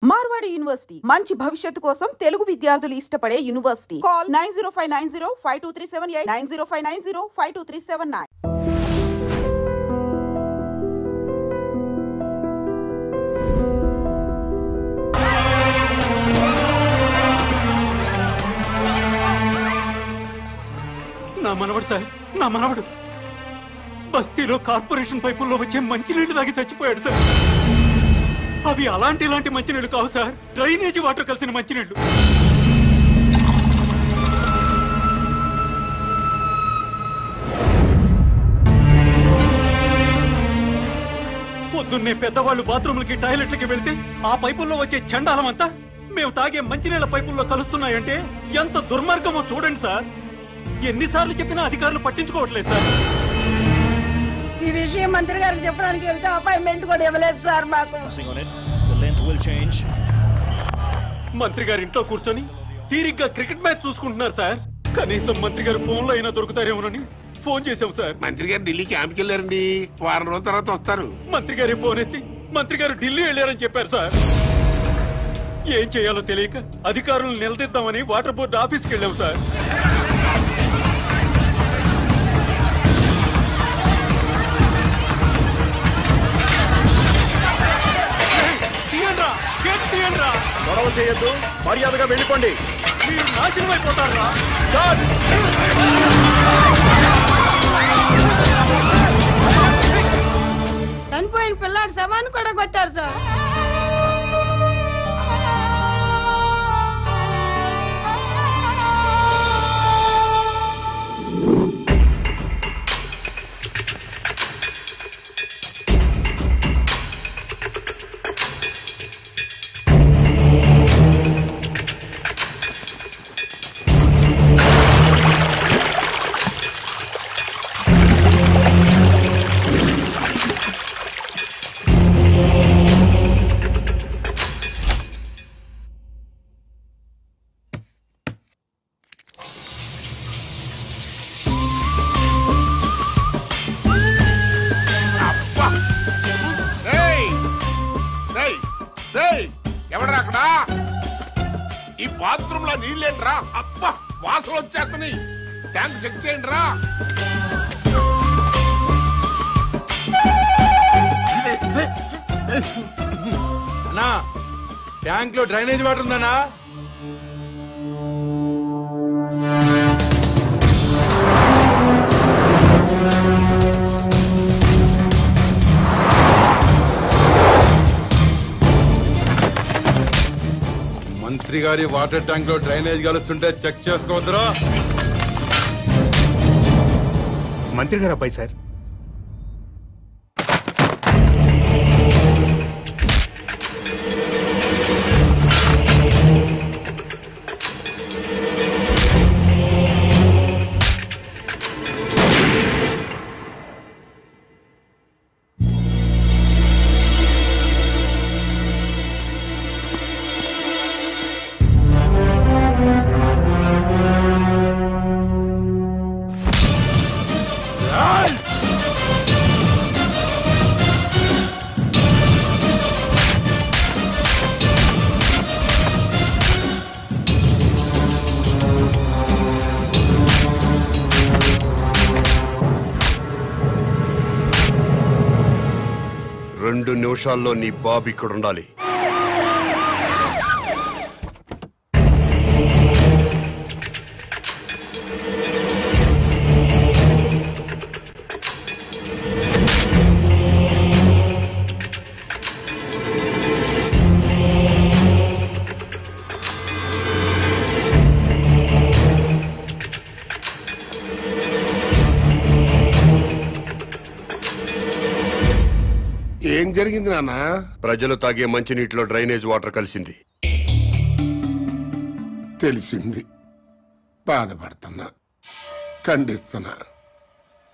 Marwadi university మంచి భవిష్యత్తు కోసం తెలుగు విద్యార్థులు ఇష్టపడే యూనివర్సిటీ. కాల్ 9059052378 9059052379. నా మనవడు సార్, నా మనవడు బస్తీలో కార్పొరేషన్ పైపుల్లో వచ్చే మంచినీళ్లు తాగి చచ్చిపోయాడు సార్. అవి ఇలాంటి మంచినీళ్లు కావు సార్, డ్రైనేజీ వాటర్ కలిసిన మంచినీళ్లు. పొద్దున్నే పెద్దవాళ్ళు బాత్రూమ్లకి టాయిలెట్లకి వెళ్తే ఆ పైపుల్లో వచ్చే చండాలం అంతా మేము తాగే మంచినీళ్ల పైపుల్లో కలుస్తున్నాయంటే ఎంత దుర్మార్గమో చూడండి సార్. ఎన్నిసార్లు చెప్పినా అధికారులు పట్టించుకోవట్లేదు సార్. ఈ విషయం మంత్రి గారికి చెప్పడానికి వెళ్తే అపాయింట్మెంట్ కూడా ఇవ్వలేదు సార్ మాకు. మంత్రి గారి ఇంట్లో కూర్చొని తీరిగ్గా క్రికెట్ మ్యాచ్ చూసుకుంటున్నారు సార్. కనీసం మంత్రి గారు ఫోన్లో అయినా దొరుకుతారేమోనని ఫోన్ చేశాం సార్. మంత్రి గారు ఢిల్లీ క్యాంప్కి వెళ్ళారండి, వారం రోజుల తర్వాత వస్తారు. మంత్రి గారి ఫోన్ ఎత్తి మంత్రి గారు ఢిల్లీ వెళ్ళారని చెప్పారు సార్. ఏం చేయాలో తెలియక అధికారులను నిలదీద్దామని వాటర్ బోర్డు ఆఫీస్కి వెళ్ళాం సార్. గొడవ చేయొద్దు, మర్యాదగా వెళ్ళిపోండి. మీరు నాశనం అయిపోతారా? చనిపోయిన పిల్లాడి శవాన్ని కూడా కొట్టారు సార్. ఎవడరా అక్కడ? ఈ బాత్రూమ్ లో నీళ్ళేంట్రా? అబ్బా, వాసన వచ్చేస్తున్నాయి. ట్యాంక్ చెక్ చేయండి రా. అన్నా, ట్యాంక్ లో డ్రైనేజ్ వాటర్ ఉందన్నా? మంత్రి గారి వాటర్ ట్యాంక్ లో డ్రైనేజ్ కలుస్తుంటే చెక్ చేసుకోవద్దురా. మంత్రి గారు అబ్బాయి సార్. రెండు నిమిషాల్లో నీ బాబు ఇక్కడ ఉండాలి. ఏం జరిగింది నాన్న? ప్రజలు తాగే మంచినీటిలో డ్రైనేజ్ వాటర్ కలిసింది. తెలిసింది, బాధపడుతున్నా, ఖండిస్తున్నా,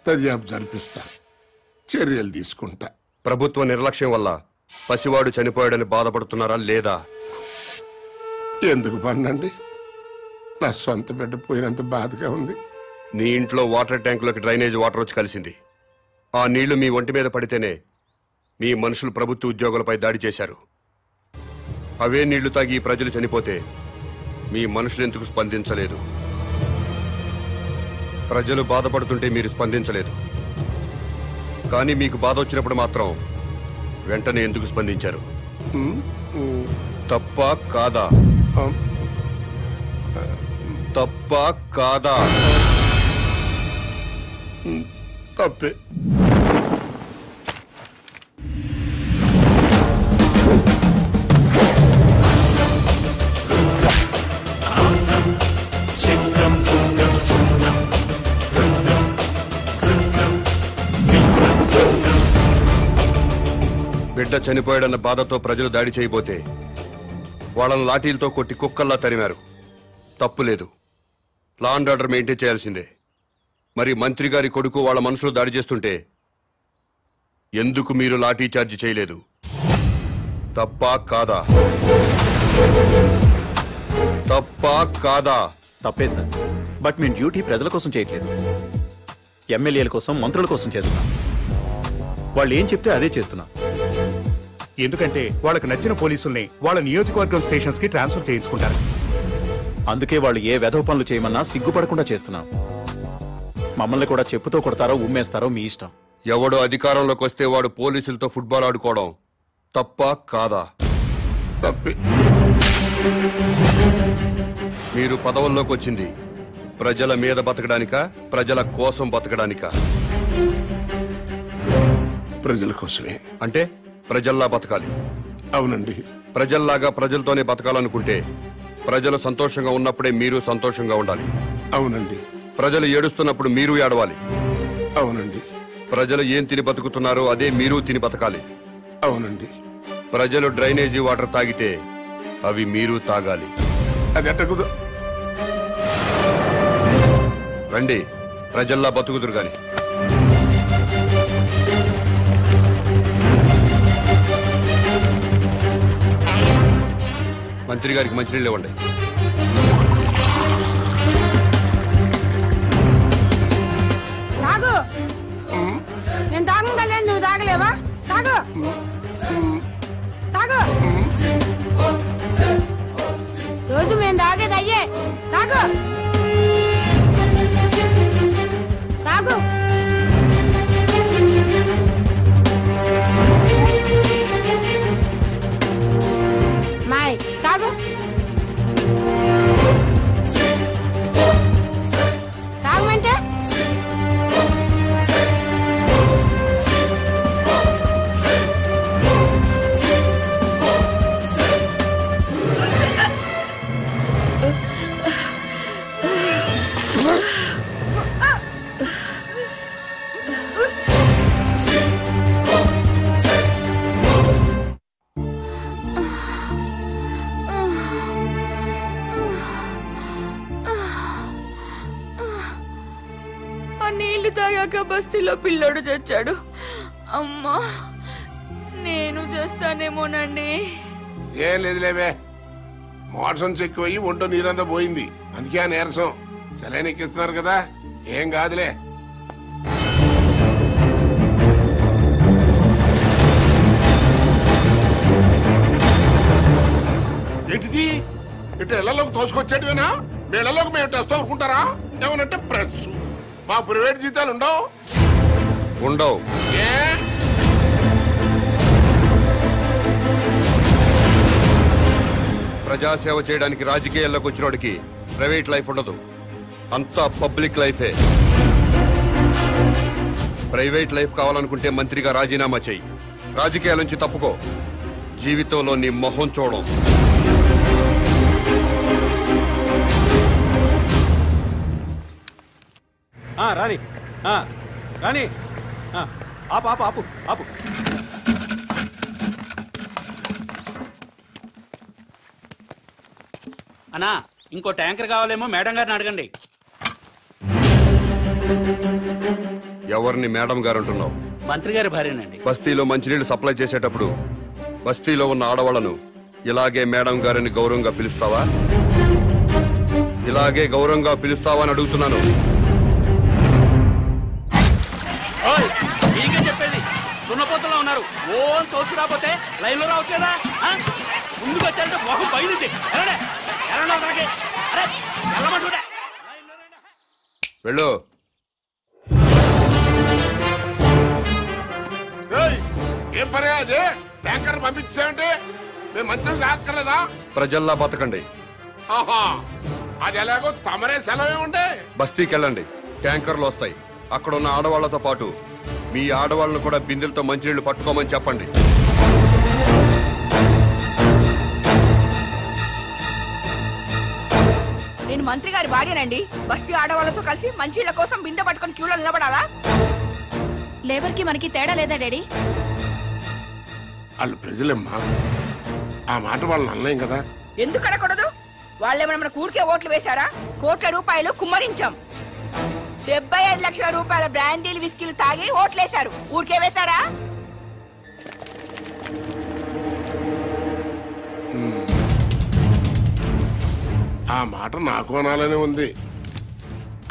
దర్యాప్తు జరిపిస్తా, చర్యలు తీసుకుంటా. ప్రభుత్వ నిర్లక్ష్యం వల్ల పసివాడు చనిపోయాడని బాధపడుతున్నారా లేదా? ఎందుకు పన్నండి, నా సొంత బిడ్డ పోయినంత బాధగా ఉంది. నీ ఇంట్లో వాటర్ ట్యాంకులోకి డ్రైనేజ్ వాటర్ వచ్చి కలిసింది. ఆ నీళ్లు మీ ఒంటి మీద పడితేనే మీ మనుషులు ప్రభుత్వ ఉద్యోగులపై దాడి చేశారు. అవే నీళ్లు తాగి ప్రజలు చనిపోతే మీ మనుషులు ఎందుకు స్పందించలేదు? ప్రజలు బాధపడుతుంటే మీరు స్పందించలేదు, కానీ మీకు బాధ వచ్చినప్పుడు మాత్రం వెంటనే ఎందుకు స్పందించారు? తప్ప కాదా? తప్ప కాదా? తప్పే. బిడ్డ చనిపోయాడన్న బాధతో ప్రజలు దాడి చేయబోతే వాళ్ళని లాఠీలతో కొట్టి కుక్కల్లా తరిమారు. తప్పులేదు, లా అండ్ ఆర్డర్ మెయింటైన్ చేయాల్సిందే. మరి మంత్రి గారి కొడుకు వాళ్ళ మనుషులు దాడి చేస్తుంటే ఎందుకు మీరు లాఠీ చార్జ్ చేయలేదు? తప్పా కాదా? తప్పా కాదా? తప్పే సార్. బట్ మేము డ్యూటీ ప్రజల కోసం చేయట్లేదు, ఎమ్మెల్యేల కోసం, మంత్రుల కోసం చేస్తున్నాం. వాళ్ళు ఏం చెప్తే అదే చేస్తున్నాం. ఎందుకంటే వాళ్ళకి నచ్చిన పోలీసుల్ని వాళ్ళ నియోజకవర్గం స్టేషన్స్ కి ట్రాన్స్ఫర్ చేయించుకుంటారు. అందుకే వాళ్ళు ఏ వెధవ పనులు చేయమన్నా సిగ్గుపడకుండా చేస్తున్నాం. మమ్మల్ని కూడా చెప్పుతో కొడతారో ఉమ్మేస్తారో మీ ఇష్టం. ఎవడో అధికారంలోకి వస్తే వాడు పోలీసులతో ఫుట్బాల్ ఆడుకోవడం తప్పా కాదా? తప్పే. మీరు పదవుల్లోకి వచ్చింది ప్రజల మీద బతకడానికా, ప్రజల కోసం బతకడానికా? ప్రజల కోసమే. అంటే ప్రజల్లా బతకాలి. అవునండి. ప్రజల్లాగా ప్రజలతోనే బతకాలనుకుంటే ప్రజలు సంతోషంగా ఉన్నప్పుడే మీరు సంతోషంగా ఉండాలి. అవునండి. ప్రజలు ఏడుస్తున్నప్పుడు మీరు ఏడవాలి. అవునండి. ప్రజలు ఏం తిని బతుకుతున్నారో అదే మీరు తిని బతకాలి. అవునండి. ప్రజలు డ్రైనేజీ వాటర్ తాగితే అవి మీరు తాగాలి. అది ఎట్టకుదు. రండి, ప్రజల్లా బతుకుదురు గాని. మంత్రి గారికి మంచినీళ్ళు ఇవ్వండి. తాగు. నేను తాగలేదు, నువ్వు తాగలేవా? తాగు తాగు. రోజు మేము తాగేది అయ్యే. తాగు తాగు. మాయ్ తాగు. తాగమంటే నీళ్లు తాగాక బస్తీలో పిల్లోడు చచ్చాడు. అమ్మా, నేను చేస్తానేమోనండి. ఏం లేదులేవే, మోషన్స్ ఎక్కువయ్యి ఒంటో నీరంతా పోయింది, అందుకే ఆ నీరసం. సెలైన్ ఎక్కిస్తున్నారు కదా, ఏం కాదులే. ఏంటిది? ఇటు ఇళ్లలోకి తోసుకొచ్చేటివేనా? మీ ఇళ్లలోకి మేము టెస్ట్ అనుకుంటారా? ఏమనంటే ప్రెస్. మా ప్రైవేట్ జీతాలు ఉండవు. ఉండవు. ఏ ప్రజాసేవ చేయడానికి రాజకీయాల్లోకి వచ్చినోడికి ప్రైవేట్ లైఫ్ ఉండదు, అంతా పబ్లిక్ లైఫే. ప్రైవేట్ లైఫ్ కావాలనుకుంటే మంత్రిగా రాజీనామా చెయ్యి, రాజకీయాల నుంచి తప్పుకో, జీవితంలో నీ మొహం చూడం. రాని రాని, ఆపు ఆపు ఆపు ఆపు. అన్నా, ఇంకో ట్యాంకర్ కావాలేమో మేడం గారిని అడగండి. ఎవరిని మేడం గారు అంటున్నావు? మంత్రి గారి భార్యనండి. బస్తీలో మంచినీళ్లు సప్లై చేసేటప్పుడు బస్తీలో ఉన్న ఆడవాళ్లను ఇలాగే మేడం గారిని గౌరవంగా పిలుస్తావా? ఇలాగే గౌరవంగా పిలుస్తావా అని అడుగుతున్నాను. మీకే చెప్పేది, దున్నపోతలో ఉన్నారు. ఓ తోసుకురాపోతే లైన్ లో రావచ్చు కదా. ముందుకు వచ్చారంటే మొహం బయలుదేరి వెళ్ళు. ఏం పని అదే ట్యాంకర్ పంపించామంటే మేము మంచిగా కాక్కర్లేదా? ప్రజల్లా బతకండి. ఆహా, అది ఎలాగో తమరే సెలవే ఉండే. బస్తీకి వెళ్ళండి, ట్యాంకర్లు వస్తాయి. అక్కడ ఉన్న ఆడవాళ్లతో పాటు మీ ఆడవాళ్ళను కూడా బిందెలతో మంచినీళ్లు పట్టుకోమని చెప్పండి. నేను మంత్రి గారి భార్యనండి. బస్తీ ఆడవాళ్ళతో కలిసి మంచిళ్ళ కోసం బిందె పట్టుకొని క్యూలో నిలబడాలా? లేబర్ కి మనకి తేడా లేదా డాడీ? వాళ్ళు ప్రజలమ్మా, ఆ మాట వాళ్ళని అనలేం కదా. ఎందుకు అనకూడదు? వాళ్ళేమైనా మన కూడికే ఓట్లు వేశారా? కోట్ల రూపాయలు కుమ్మరించాం. 75 లక్షల రూపాయల బ్రాండీలు విస్కీలు తాగి ఓట్లేశారు. ఊరికే వేశారా? ఆ మాట నాకు అనాలనే ఉంది,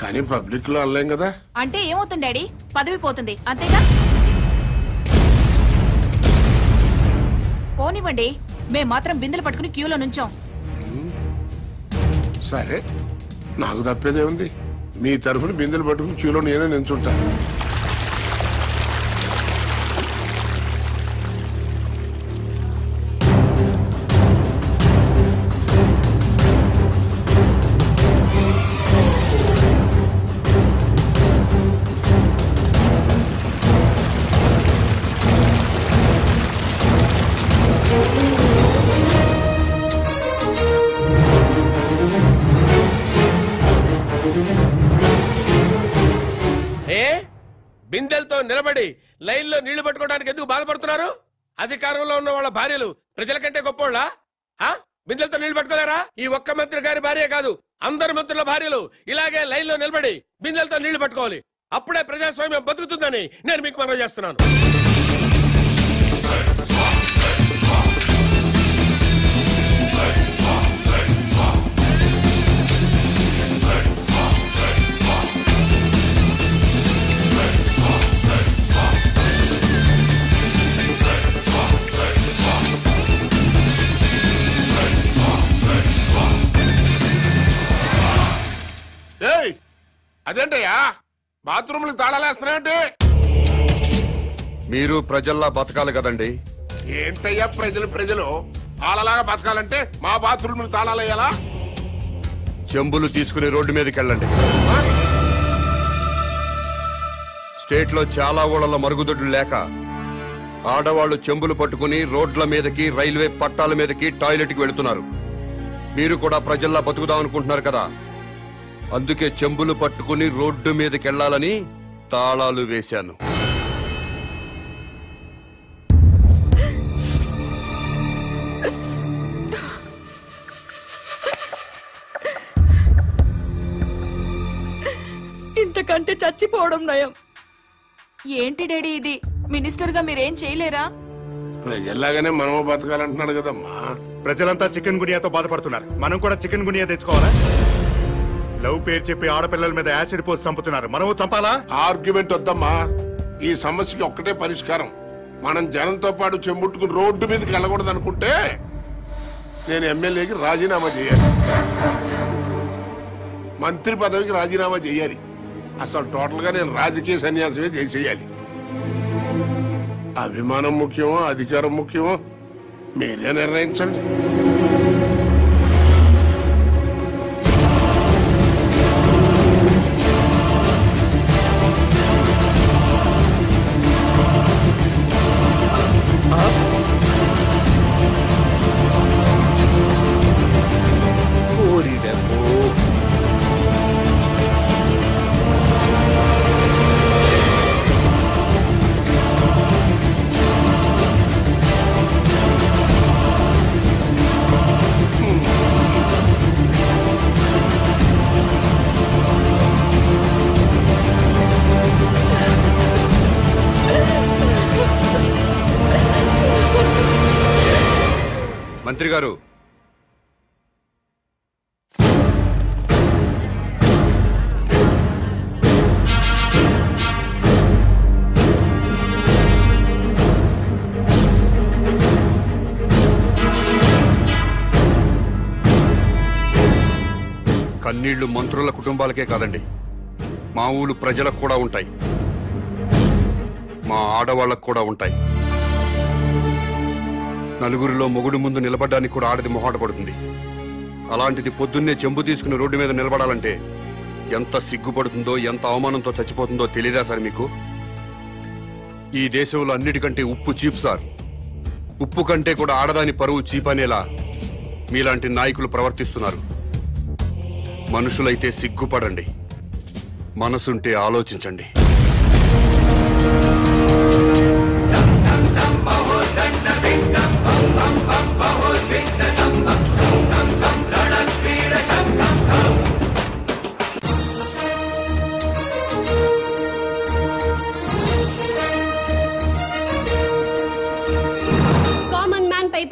కానీ పబ్లిక్ లో అనలేం కదా. అంటే ఏమవుతుంది డాడీ? పదవి పోతుంది అంతేగా? పోనివ్వండి, మేం మాత్రం బిందెలు పట్టుకుని క్యూలో నుంచాం. సరే, నాకు తప్పేదే ఉంది. మీ తరఫున బిందెలు పట్టుకుని క్యూలో నేనే నిల్చుంటా. బిందెలతో నిలబడి లైన్లో నీళ్లు పట్టుకోవడానికి ఎందుకు బాధపడుతున్నారు? అధికారంలో ఉన్న వాళ్ళ భార్యలు ప్రజల కంటే గొప్పోళ్ళ? బిందెలతో నీళ్లు పట్టుకోలేరా? ఈ ఒక్క మంత్రి గారి భార్య కాదు, అందరు మంత్రుల భార్యలు ఇలాగే లైన్లో నిలబడి బిందెలతో నీళ్లు పట్టుకోవాలి. అప్పుడే ప్రజాస్వామ్యం బతుకుతుందని నేను మీకు మనవి చేస్తున్నాను. అదేంటయ్యా బాత్రూమ్లకు తాళాలేస్తున్నాయంటే? మీరు ప్రజల్లా బతకాలి కదండి. ఏంటయ్యా ప్రజలు వాళ్ళలాగా బతకాలంటే మా బాత్రూమ్లకు తాళాలేయాలా? చెంబులు తీసుకుని రోడ్డు మీదకి వెళ్ళండి. స్టేట్ లో చాలా ఊళ్ళలో మరుగుదొడ్లు లేక ఆడవాళ్లు చెంబులు పట్టుకుని రోడ్ల మీదకి, రైల్వే పట్టాల మీదకి, టాయిలెట్ కి వెళుతున్నారు. మీరు కూడా ప్రజల్లా బతుకుదాం అనుకుంటున్నారు కదా, అందుకే చెంబులు పట్టుకుని రోడ్డు మీదకి వెళ్ళాలని తాళాలు వేశాను. ఇంతకంటే చచ్చిపోవడం నయం. ఏంటి డాడీ ఇది? మినిస్టర్ గా మీరేం చేయలేరా? ప్రజల్లాగానే మనము బతకాలంటున్నాడు కదమ్మా. ప్రజలంతా చికెన్ గునియాతో బాధపడుతున్నారు, మనం కూడా చికెన్ గునియా తెచ్చుకోవాలా? లవ్ పేరు చెప్పి ఆడపిల్లల మీద యాసిడ్ పోసి చంపుతున్నారు, మనము చంపాలా? ఆర్గ్యుమెంట్ వద్దమ్మా. ఈ సమస్యకి ఒక్కటే పరిష్కారం. మనం జనంతో పాటు చెంబుట్టుకుని రోడ్డు మీదకి వెళ్ళకూడదు అనుకుంటే నేను ఎమ్మెల్యేకి రాజీనామా చేయాలి, మంత్రి పదవికి రాజీనామా చేయాలి. అసలు టోటల్ గా నేను రాజకీయ సన్యాసమే చేసేయాలి. అభిమానం ముఖ్యమో అధికారం ముఖ్యమో మీరే నిర్ణయించండి. మంత్రి గారు, కన్నీళ్లు మంత్రుల కుటుంబాలకే కాదండి, మా ఊరు ప్రజలకు కూడా ఉంటాయి, మా ఆడవాళ్లకు కూడా ఉంటాయి. నలుగురిలో మొగుడు ముందు నిలబడడానికి కూడా ఆడది మొహాట పడుతుంది. అలాంటిది పొద్దున్నే చెంబు తీసుకుని రోడ్డు మీద నిలబడాలంటే ఎంత సిగ్గుపడుతుందో, ఎంత అవమానంతో చచ్చిపోతుందో తెలియదా సార్ మీకు? ఈ దేశంలో అన్నిటికంటే ఉప్పు చీప్ సార్. ఉప్పు కంటే కూడా ఆడదాని పరువు చీప్ అనేలా మీలాంటి నాయకులు ప్రవర్తిస్తున్నారు. మనుషులైతే సిగ్గుపడండి, మనసుంటే ఆలోచించండి.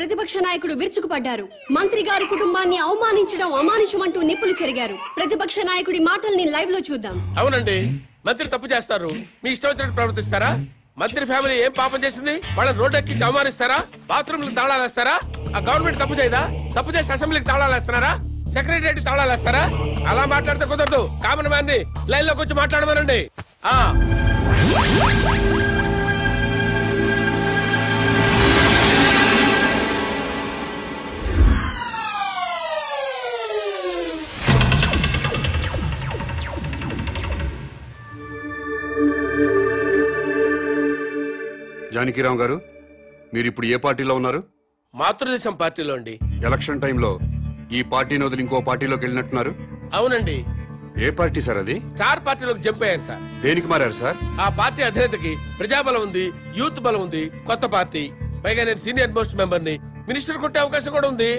ప్రతిపక్ష నాయకుడు విరుచుకుపడ్డారు. మంత్రి గారి కుటుంబాన్ని అవమానించడం అమానుషమంటూ నిప్పులు చెరిగారు. ప్రతిపక్ష నాయకుడి మాటల్ని లైవ్ లో చూద్దాం. అవునండి, మంత్రి తప్పు చేస్తారు, మీ ఇష్టం వచ్చినట్టు ప్రవర్తిస్తారా? మంత్రి ఫ్యామిలీ ఏం పాపం చేసింది? వాళ్ళని రోడ్డు ఎక్కి అవమానిస్తారా? బాత్రూమ్లకు తాళాలు వేస్తారా? ఆ గవర్నమెంట్ తప్పు చేయదా? తప్పు చేస్తే అసెంబ్లీకి తాళాలు వేస్తున్నారా? సెక్రటరీ తాళాలు వేస్తారా? అలా మాట్లాడితే కుదరదు. కామన్ మ్యాన్ ని లైన్ లోకి వచ్చి మాట్లాడమనండి. జానకిరామ్ గారు, మీరు ఇప్పుడు ఏ పార్టీలో ఉన్నారు? మాతృదేశం పార్టీలో అండి. ఎలక్షన్ టైంలో ఈ పార్టీని వదిలి ఇంకో పార్టీలోకి వెళ్ళినట్టున్నారు. అవునండి. ఏ పార్టీ సార్ అది? స్టార్ పార్టీలోకి జంప్ అయ్యారు సార్. దేనికి మారారు సార్? ఆ పార్టీ అధినేతకి ప్రజాబలం ఉంది, యూత్ బలం ఉంది, కొత్త పార్టీ. పైగా నేను సీనియర్ మోస్ట్ మెంబర్ ని, మినిస్టర్ కొట్టే అవకాశం కూడా ఉంది.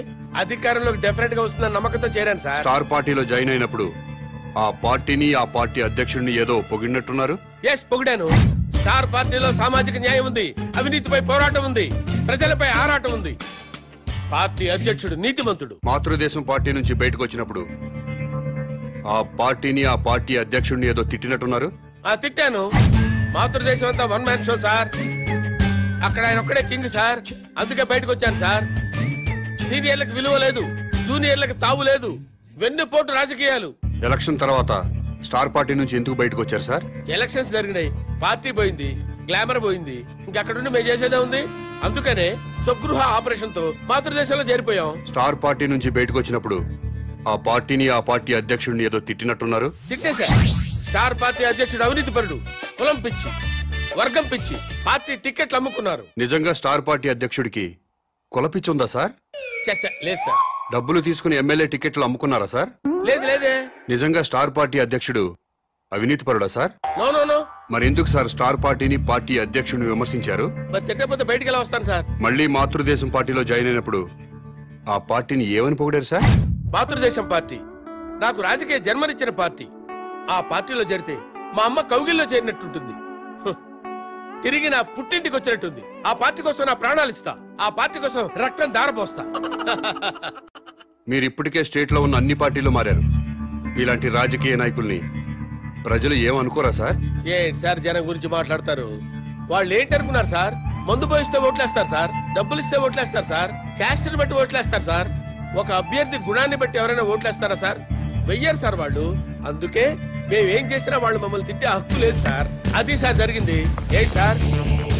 అధికారంలోకి డెఫినెట్ గా వస్తుందని నమ్మకంతో చేరాను సార్. స్టార్ పార్టీలో జాయిన్ అయినప్పుడు ఆ పార్టీని, ఆ పార్టీ అధ్యక్షుడిని ఏదో పొగిడినట్టున్నారు. ఎస్, పొగిడాను. స్టార్ పార్టీలో సామాజిక న్యాయం ఉంది, అవినీతిపై పోరాటం ఉంది, ప్రజలపై ఆరాటం ఉంది. పార్టీ అధ్యక్షుడు నీతిమంతుడు. మాతృదేశం పార్టీ నుంచి బయటకు వచ్చినప్పుడు ఆ పార్టీని, ఆ పార్టీ అధ్యక్షుడిని ఏదో తిట్టినట్టున్నారు. తిట్టాను. మాతృదేశం అంతా వన్ మ్యాన్ షో సార్. అక్కడ ఆయన ఒక్కడే కింగ్ సార్. అందుకే బయటకు వచ్చాను సార్. సీనియర్లకు విలువ లేదు, జూనియర్లకు తావు లేదు, వెన్నుపోటు రాజకీయాలు. ఎలక్షన్ తర్వాత స్టార్ పార్టీ నుంచి ఎందుకు బయటకు వచ్చారు సార్? ఎలక్షన్స్ జరిగినాయి, పార్టీ పోయింది, గ్లామర్ పోయింది, ఇంకక్కడుండి మేము చేసేదే ఉంది. అందుకనే స్వగృహ ఆపరేషన్ తో మాతృదేశంలో చేరిపోయాం. స్టార్ పార్టీ నుంచి బయటకు వచ్చినప్పుడు ఆ పార్టీని, ఆ పార్టీ అధ్యక్షుడిని ఏదో తిట్టినట్టున్నారు. తిట్టేశా. స్టార్ పార్టీ అధ్యక్షుడు అవినీతి పరుడు, కులం పిచ్చి, వర్గం పిచ్చి, పార్టీ టికెట్లు అమ్ముకున్నారు. నిజంగా స్టార్ పార్టీ అధ్యక్షుడికి కులపిచ్చుందా సార్? లేదు సార్. డబ్బులు తీసుకుని ఎమ్మెల్యే టికెట్లు అమ్ముకున్నారా సార్? లేదు లేదే. నిజంగా స్టార్ పార్టీ అధ్యక్షుడు అవినీతి పరుడా సార్? No no no. మరి ఎందుకు సార్ స్టార్ పార్టీని, పార్టీ అధ్యక్షుడిని విమర్శించారు? మరి తిట్టకపోతే బయటికి ఎలా వస్తాను సార్? మళ్ళీ మాతృదేశం పార్టీలో జాయిన్ అయినప్పుడు ఆ పార్టీని ఏమని పొగిడారు సార్? మాతృదేశం పార్టీ నాకు రాజకీయ జన్మనిచ్చిన పార్టీ. ఆ పార్టీలో చేరితే మా అమ్మ కౌగిల్లో చేరినట్టుంటుంది, తిరిగి నా పుట్టింటికి వచ్చినట్టుంది. ఆ పార్టీ కోసం నా ప్రాణాలు ఇస్తా, ఆ పార్టీ కోసం రక్తం దారపోస్తా. మీరు ఇప్పటికే స్టేట్ లో ఉన్న అన్ని పార్టీలు మారారు. ఇలాంటి రాజకీయ నాయకుల్ని ప్రజలు ఏమనుకోరా సార్? ఏంటి సార్ జనం గురించి మాట్లాడతారు? వాళ్ళు ఏంటనుకున్నారు సార్? మందు పోయిస్తే ఓట్లేస్తారు సార్, డబ్బులు ఇస్తే ఓట్లేస్తారు సార్, క్యాస్ట్ ని బట్టి ఓట్లేస్తారు సార్. ఒక అభ్యర్థి గుణాన్ని బట్టి ఎవరైనా ఓట్లేస్తారా సార్? వెయ్యారు సార్ వాళ్ళు. అందుకే మేమేం చేసినా వాళ్ళు మమ్మల్ని తిట్టే హక్కు లేదు సార్. అది సార్ జరిగింది. ఏంటి సార్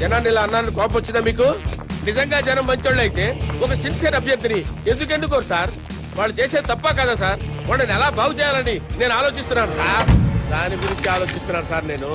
జనాన్ని ఇలా అన్నాను, కోపం వచ్చిందా మీకు? నిజంగా జనం మంచోళ్ళు అయితే ఒక సిన్సియర్ అభ్యర్థిని ఎందుకోరు సార్? వాళ్ళు చేసేది తప్ప కదా సార్? వాళ్ళని ఎలా బాగు చేయాలని నేను ఆలోచిస్తున్నాను సార్. దాని గురించి ఆలోచిస్తున్నాను సార్ నేను.